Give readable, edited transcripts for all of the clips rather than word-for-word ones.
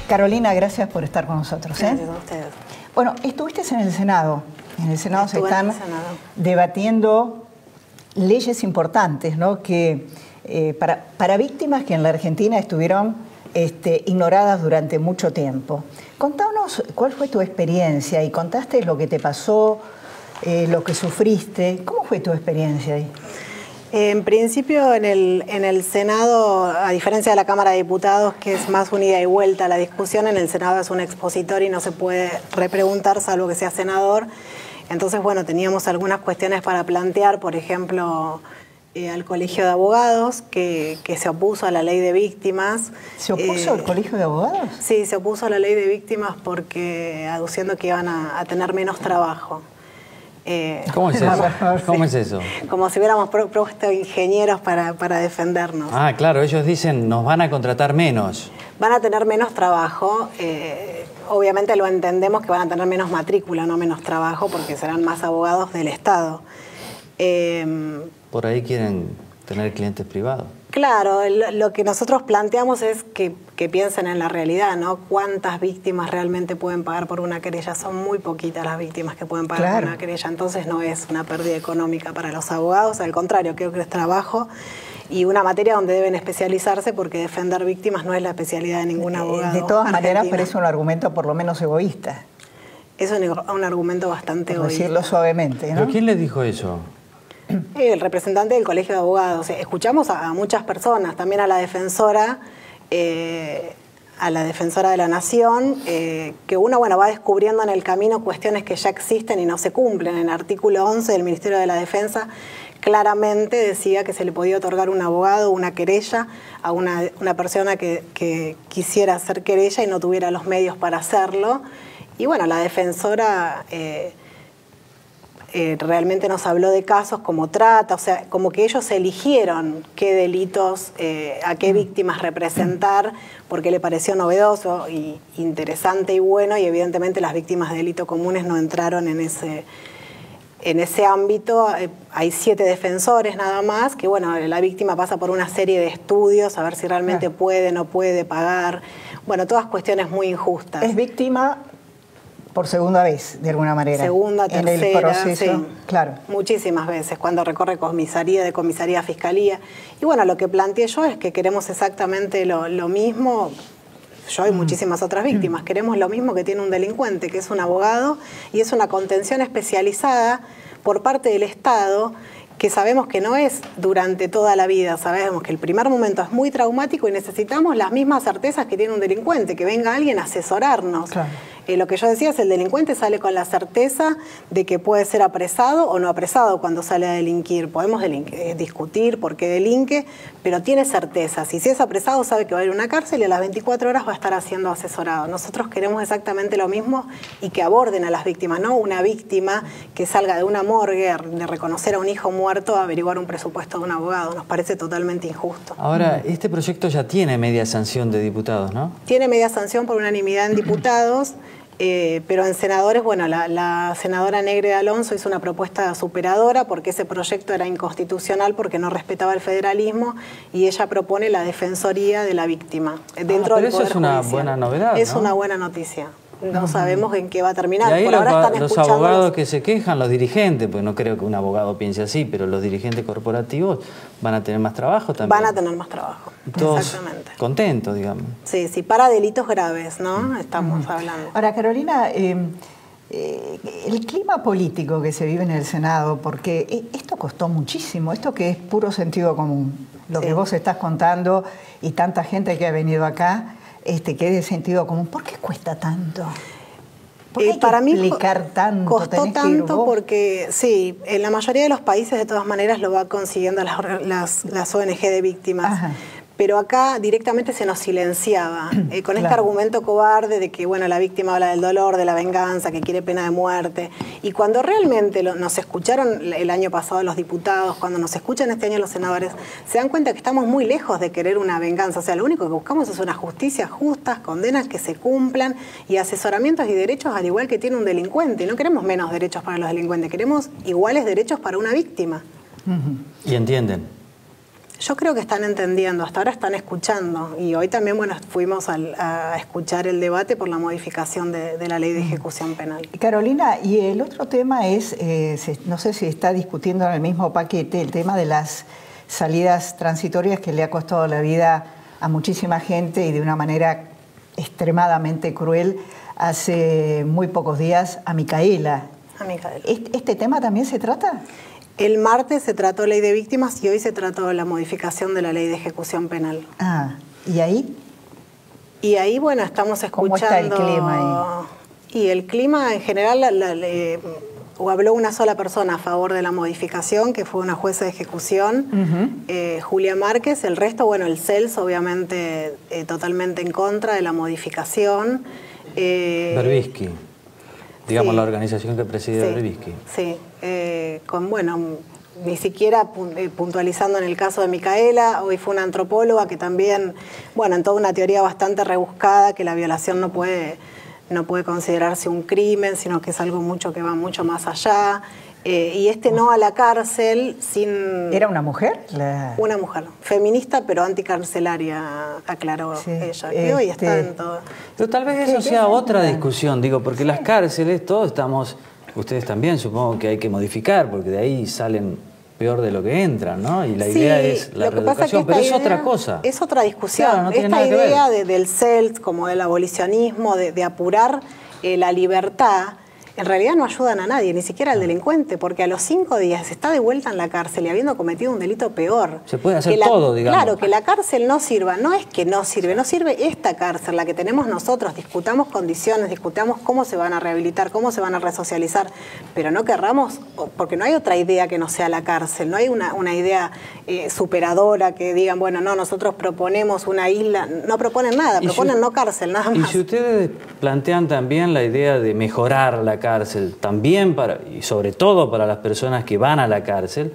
Carolina, gracias por estar con nosotros. Gracias a ustedes. Bueno, estuviste en el Senado. En el Senado se están debatiendo leyes importantes, ¿no? Que para víctimas que en la Argentina estuvieron ignoradas durante mucho tiempo. Contanos cuál fue tu experiencia y contaste lo que te pasó, lo que sufriste. ¿Cómo fue tu experiencia ahí? En principio, en el Senado, a diferencia de la Cámara de Diputados, que es más un ida y vuelta a la discusión, en el Senado es un expositor y no se puede repreguntar salvo que sea senador. Entonces, bueno, teníamos algunas cuestiones para plantear, por ejemplo, al Colegio de Abogados, que se opuso a la ley de víctimas. ¿Se opuso al Colegio de Abogados? Sí, se opuso a la ley de víctimas porque aduciendo que iban a tener menos trabajo. ¿Cómo es eso? ¿Cómo es eso? Como si hubiéramos propuesto ingenieros para defendernos. Ah, claro, ellos dicen nos van a contratar menos. Van a tener menos trabajo. Obviamente lo entendemos que van a tener menos matrícula, no menos trabajo, porque serán más abogados del Estado. Por ahí quieren tener clientes privados. Claro, lo que nosotros planteamos es que piensen en la realidad, ¿no? ¿Cuántas víctimas realmente pueden pagar por una querella? Son muy poquitas las víctimas que pueden pagar por una querella, entonces no es una pérdida económica para los abogados, al contrario, creo que es trabajo y una materia donde deben especializarse porque defender víctimas no es la especialidad de ningún abogado. De todas maneras parece un argumento por lo menos egoísta. Es un argumento bastante egoísta. Por decirlo suavemente, ¿no? ¿Pero quién les dijo eso? El representante del Colegio de Abogados. Escuchamos a muchas personas, también a la defensora de la Nación, que uno va descubriendo en el camino cuestiones que ya existen y no se cumplen. En el artículo 11 del Ministerio de la Defensa claramente decía que se le podía otorgar un abogado, una querella a una persona que quisiera hacer querella y no tuviera los medios para hacerlo. Y bueno, la defensora realmente nos habló de casos como trata, o sea, como que ellos eligieron qué delitos, a qué víctimas representar, porque le pareció novedoso y interesante y bueno, y evidentemente las víctimas de delitos comunes no entraron en ese ámbito. Hay 7 defensores nada más, que bueno, la víctima pasa por una serie de estudios, a ver si realmente puede, no puede pagar, bueno, todas cuestiones muy injustas. Es víctima por segunda vez, de alguna manera. Segunda, tercera, en el proceso, sí, claro. Muchísimas veces, cuando recorre de comisaría a fiscalía. Y bueno, lo que planteé yo es que queremos exactamente lo mismo. Yo y muchísimas otras víctimas. Queremos lo mismo que tiene un delincuente, que es un abogado, y es una contención especializada por parte del Estado, que sabemos que no es durante toda la vida, sabemos que el primer momento es muy traumático y necesitamos las mismas certezas que tiene un delincuente, que venga alguien a asesorarnos. Claro. Lo que yo decía es el delincuente sale con la certeza de que puede ser apresado o no apresado cuando sale a delinquir. Podemos discutir por qué delinque, pero tiene certezas. Y si es apresado sabe que va a ir a una cárcel y a las 24 horas va a estar siendo asesorado. Nosotros queremos exactamente lo mismo y que aborden a las víctimas, no una víctima que salga de una morgue, de reconocer a un hijo muerto, a averiguar un presupuesto de un abogado. Nos parece totalmente injusto. Ahora, este proyecto ya tiene media sanción de diputados, ¿no? Tiene media sanción por unanimidad en diputados. Pero en senadores, bueno, la senadora Negre de Alonso hizo una propuesta superadora porque ese proyecto era inconstitucional porque no respetaba el federalismo y ella propone la defensoría de la víctima dentro del Poder Judicial. Pero eso es una buena novedad, Es una buena noticia. No sabemos en qué va a terminar. Y ahí por ahora están los abogados que se quejan, los dirigentes, pues no creo que un abogado piense así, pero los dirigentes corporativos van a tener más trabajo también. Van a tener más trabajo, todos exactamente. Contentos, digamos. Sí, sí, para delitos graves, ¿no? Estamos hablando. Ahora, Carolina, el clima político que se vive en el Senado, porque esto costó muchísimo, esto que es puro sentido común, lo que vos estás contando y tanta gente que ha venido acá, que es de sentido común. ¿Por qué cuesta tanto? ¿Por qué hay que explicar tanto? Costó tanto porque, sí, en la mayoría de los países de todas maneras lo va consiguiendo las ONG de víctimas. Ajá. Pero acá directamente se nos silenciaba, con este argumento cobarde de que bueno, la víctima habla del dolor, de la venganza, que quiere pena de muerte. Y cuando realmente nos escucharon el año pasado los diputados, cuando nos escuchan este año los senadores, se dan cuenta que estamos muy lejos de querer una venganza. O sea, lo único que buscamos es una justicia justa, condenas que se cumplan y asesoramientos y derechos al igual que tiene un delincuente. No queremos menos derechos para los delincuentes, queremos iguales derechos para una víctima. ¿Y entienden? Yo creo que están entendiendo, hasta ahora están escuchando, y hoy también, bueno, fuimos a escuchar el debate por la modificación de la ley de ejecución penal. Carolina, y el otro tema es, no sé si está discutiendo en el mismo paquete, el tema de las salidas transitorias que le ha costado la vida a muchísima gente y de una manera extremadamente cruel hace muy pocos días a Micaela. A Micaela. ¿Este tema también se trata? El martes se trató ley de víctimas y hoy se trató la modificación de la ley de ejecución penal. Ah, ¿y ahí? Y ahí, bueno, estamos escuchando... ¿Cómo está el clima ahí? Y el clima en general, habló una sola persona a favor de la modificación, que fue una jueza de ejecución, Julia Márquez. El resto, bueno, el CELS obviamente totalmente en contra de la modificación. Berbisky. Digamos, sí, la organización que preside Berbisky. Sí, bueno, ni siquiera puntualizando en el caso de Micaela, hoy fue una antropóloga que también, bueno, en toda una teoría bastante rebuscada, que la violación no puede considerarse un crimen, sino que es algo que va mucho más allá. Y no a la cárcel sin... ¿Era una mujer? Una mujer, feminista pero anticarcelaria, aclaró ella, que hoy está en todo. Pero tal vez eso sea otra discusión, digo, porque las cárceles, todos estamos, ustedes también supongo que hay que modificar, porque de ahí salen peor de lo que entran, ¿no? Y la idea es la reeducación, pero es otra cosa. Es otra discusión. Claro, no tiene esta nada que ver. idea del CELT, como del abolicionismo, de apurar la libertad, en realidad no ayudan a nadie, ni siquiera al delincuente, porque a los 5 días está de vuelta en la cárcel y habiendo cometido un delito peor. Se puede hacer todo, digamos. Claro, que la cárcel no sirva, no es que no sirve esta cárcel, la que tenemos nosotros, discutamos condiciones, discutamos cómo se van a rehabilitar, cómo se van a resocializar, pero no querramos, porque no hay otra idea que no sea la cárcel, no hay una idea superadora que digan, bueno, no, nosotros proponemos una isla, no proponen nada, proponen no cárcel, nada más. Y si ustedes plantean también la idea de mejorar la cárcel, también y sobre todo para las personas que van a la cárcel,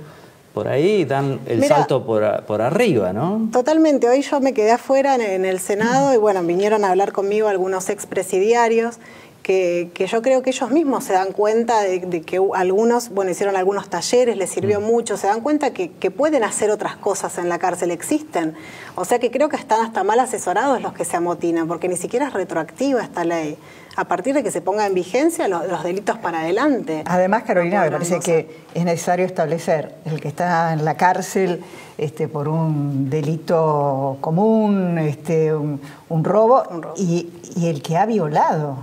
por ahí dan el salto por arriba, ¿no? Totalmente. Hoy yo me quedé afuera en el Senado y bueno, vinieron a hablar conmigo algunos expresidiarios que yo creo que ellos mismos se dan cuenta de que algunos, bueno, hicieron algunos talleres, les sirvió mucho, se dan cuenta que pueden hacer otras cosas en la cárcel, existen. O sea que creo que están hasta mal asesorados los que se amotinan, porque ni siquiera es retroactiva esta ley. A partir de que se ponga en vigencia los delitos para adelante. Además, Carolina, me parece que es necesario establecer el que está en la cárcel por un delito común, un robo, y el que ha violado.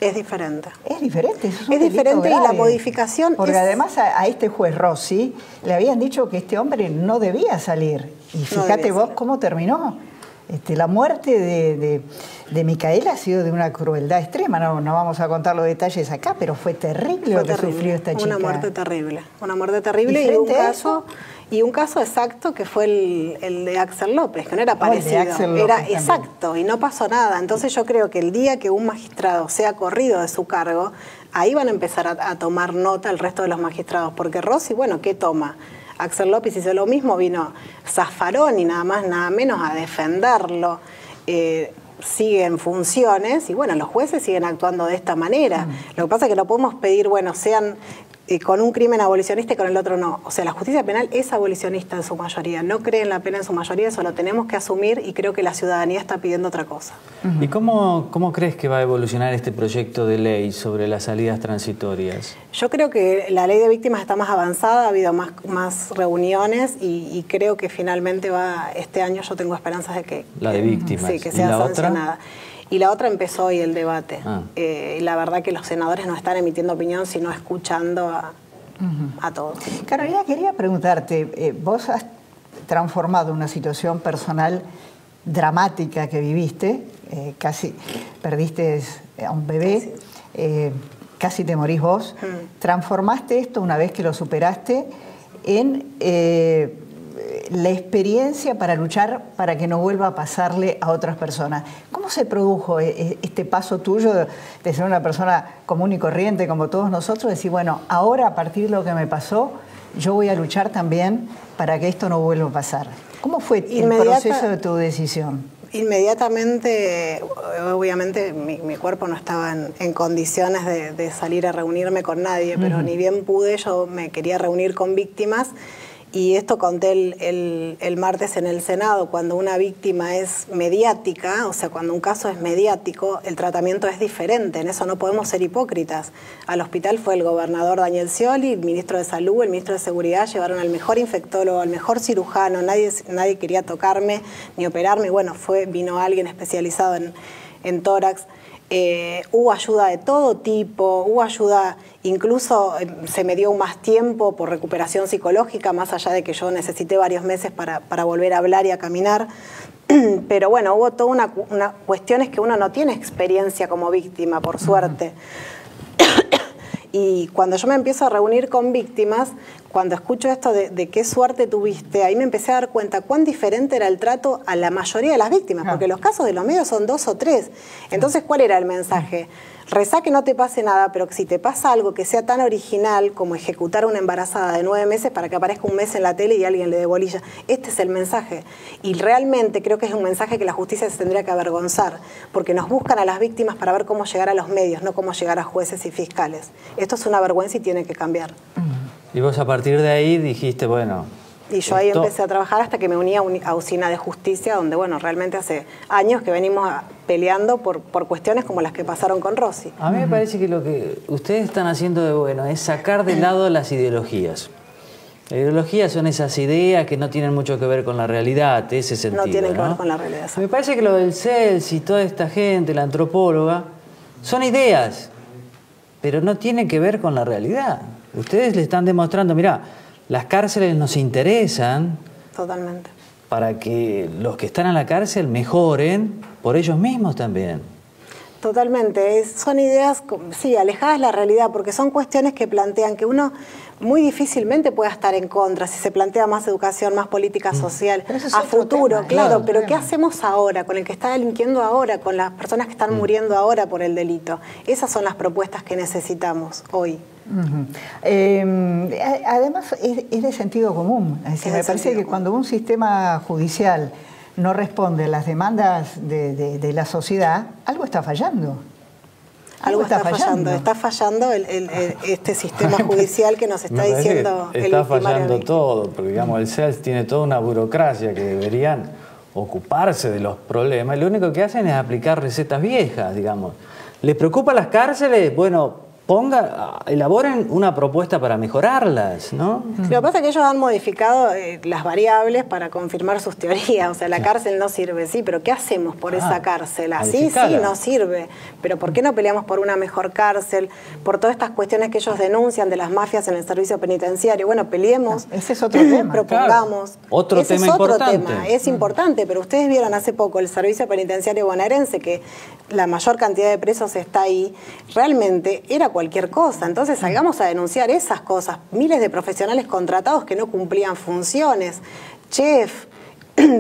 Es diferente. Es diferente, eso es un Es diferente grave. Y la modificación porque además a este juez Rossi le habían dicho que este hombre no debía salir. Y fíjate vos cómo terminó. La muerte de Micaela ha sido de una crueldad extrema. No vamos a contar los detalles acá, pero fue terrible lo que sufrió esta chica. Una muerte terrible. Una muerte terrible y un caso exacto que fue el de Axel López, que no era parecido. Era exacto y no pasó nada. Entonces yo creo que el día que un magistrado sea corrido de su cargo, ahí van a empezar a tomar nota el resto de los magistrados. Porque Rossi, bueno, ¿qué toma? Axel López hizo lo mismo, vino Zaffaroni y nada más, nada menos a defenderlo. Sigue en funciones y bueno, los jueces siguen actuando de esta manera. Lo que pasa es que no podemos pedir, bueno, sean con un crimen abolicionista y con el otro no. O sea, la justicia penal es abolicionista en su mayoría, no cree en la pena en su mayoría, eso lo tenemos que asumir y creo que la ciudadanía está pidiendo otra cosa. ¿Y cómo crees que va a evolucionar este proyecto de ley sobre las salidas transitorias? Yo creo que la ley de víctimas está más avanzada, ha habido más reuniones y creo que finalmente este año yo tengo esperanzas de que... La de víctimas. Sí, que sea sancionada. ¿Otra? Y la otra empezó hoy el debate. La verdad que los senadores no están emitiendo opinión, sino escuchando a todos. Carolina, quería preguntarte, vos has transformado una situación personal dramática que viviste, casi perdiste a un bebé, casi te morís vos, transformaste esto una vez que lo superaste en la experiencia para luchar para que no vuelva a pasarle a otras personas. ¿Cómo se produjo este paso tuyo de ser una persona común y corriente como todos nosotros? Decir, bueno, ahora a partir de lo que me pasó, yo voy a luchar también para que esto no vuelva a pasar. ¿Cómo fue el proceso de tu decisión? Inmediatamente, obviamente mi cuerpo no estaba en condiciones de salir a reunirme con nadie, pero ni bien pude, yo me quería reunir con víctimas. Y esto conté el martes en el Senado, cuando una víctima es mediática, o sea, cuando un caso es mediático, el tratamiento es diferente, en eso no podemos ser hipócritas. Al hospital fue el gobernador Daniel Scioli, el ministro de Salud, el ministro de Seguridad, llevaron al mejor infectólogo, al mejor cirujano, nadie quería tocarme ni operarme, bueno, vino alguien especializado en tórax. Hubo ayuda de todo tipo, hubo ayuda, incluso se me dio más tiempo por recuperación psicológica, más allá de que yo necesité varios meses para volver a hablar y a caminar. Pero bueno, hubo toda una cuestiones que uno no tiene experiencia como víctima, por suerte. Y cuando yo me empiezo a reunir con víctimas, cuando escucho esto de qué suerte tuviste, ahí me empecé a dar cuenta cuán diferente era el trato a la mayoría de las víctimas, porque los casos de los medios son 2 o 3. Entonces, ¿cuál era el mensaje? Rezá que no te pase nada, pero que si te pasa algo que sea tan original como ejecutar a una embarazada de 9 meses para que aparezca un mes en la tele y alguien le dé bolilla. Este es el mensaje. Y realmente creo que es un mensaje que la justicia se tendría que avergonzar, porque nos buscan a las víctimas para ver cómo llegar a los medios, no cómo llegar a jueces y fiscales. Esto es una vergüenza y tiene que cambiar. Y vos a partir de ahí dijiste, bueno... Y yo ahí empecé a trabajar hasta que me uní a Usina de Justicia, donde, bueno, realmente hace años que venimos peleando por cuestiones como las que pasaron con Rosy. A mí me parece que lo que ustedes están haciendo de bueno es sacar de lado las ideologías. Las ideologías son esas ideas que no tienen mucho que ver con la realidad, ese sentido. No tienen que ver con la realidad. Me parece que lo del CELS y toda esta gente, la antropóloga, son ideas, pero no tienen que ver con la realidad. Ustedes le están demostrando, mirá, las cárceles nos interesan. Totalmente. Para que los que están en la cárcel mejoren por ellos mismos también. Totalmente. Son ideas, sí, alejadas de la realidad, porque son cuestiones que plantean que uno muy difícilmente pueda estar en contra si se plantea más educación, más política social a futuro, claro, pero ¿qué hacemos ahora con el que está delinquiendo ahora, con las personas que están muriendo ahora por el delito? Esas son las propuestas que necesitamos hoy. Además es de sentido común. Es decir, me parece que cuando un sistema judicial no responde a las demandas de la sociedad, algo está fallando. Algo está fallando. Está fallando este sistema judicial que nos está diciendo el está fallando todo, porque digamos el CELS tiene toda una burocracia que deberían ocuparse de los problemas y lo único que hacen es aplicar recetas viejas, digamos. ¿Les preocupa las cárceles? Bueno, elaboren una propuesta para mejorarlas, ¿no? Lo que pasa es que ellos han modificado las variables para confirmar sus teorías. O sea, la cárcel no sirve, sí, pero ¿qué hacemos por esa cárcel? Así sí, no sirve. Pero ¿por qué no peleamos por una mejor cárcel? Por todas estas cuestiones que ellos denuncian de las mafias en el servicio penitenciario. Bueno, peleemos. Ese es otro tema. Propongamos. Claro. Otro tema importante. Es importante, pero ustedes vieron hace poco el servicio penitenciario bonaerense, que la mayor cantidad de presos está ahí. Realmente era cualquier cosa. Entonces salgamos a denunciar esas cosas. Miles de profesionales contratados que no cumplían funciones, chef,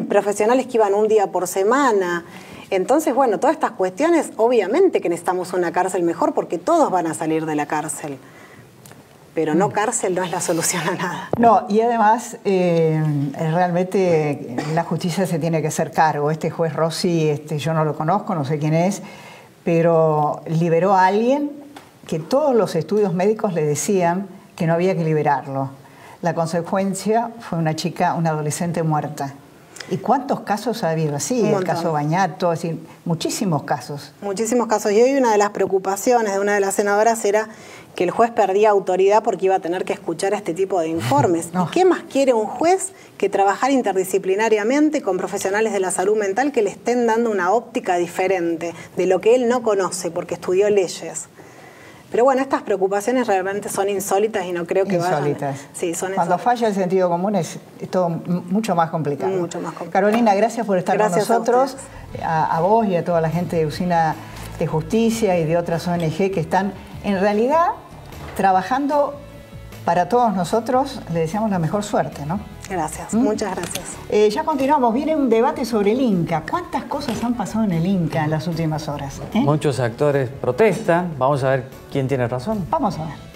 profesionales que iban un día por semana. Entonces, bueno, todas estas cuestiones, obviamente que necesitamos una cárcel mejor porque todos van a salir de la cárcel. Pero no cárcel no es la solución a nada. No, y además realmente la justicia se tiene que hacer cargo. Este juez Rossi, yo no lo conozco, no sé quién es, pero liberó a alguien que todos los estudios médicos le decían que no había que liberarlo. La consecuencia fue una adolescente muerta. ¿Y cuántos casos ha habido así? El caso Bañato, es decir, muchísimos casos. Muchísimos casos. Y hoy una de las preocupaciones de una de las senadoras era que el juez perdía autoridad porque iba a tener que escuchar este tipo de informes. ¿Y qué más quiere un juez que trabajar interdisciplinariamente con profesionales de la salud mental que le estén dando una óptica diferente de lo que él no conoce porque estudió leyes? Pero bueno, estas preocupaciones realmente son insólitas y no creo que vayan. Sí, son Cuando falla el sentido común es todo mucho más complicado. Mucho más complicado. Carolina, gracias por estar con nosotros, a vos y a toda la gente de Usina de Justicia y de otras ONG que están en realidad trabajando para todos nosotros. Le deseamos la mejor suerte, ¿no? Gracias, muchas gracias. Ya continuamos, viene un debate sobre el Inca. ¿Cuántas cosas han pasado en el Inca en las últimas horas? Muchos actores protestan, vamos a ver quién tiene razón. Vamos a ver.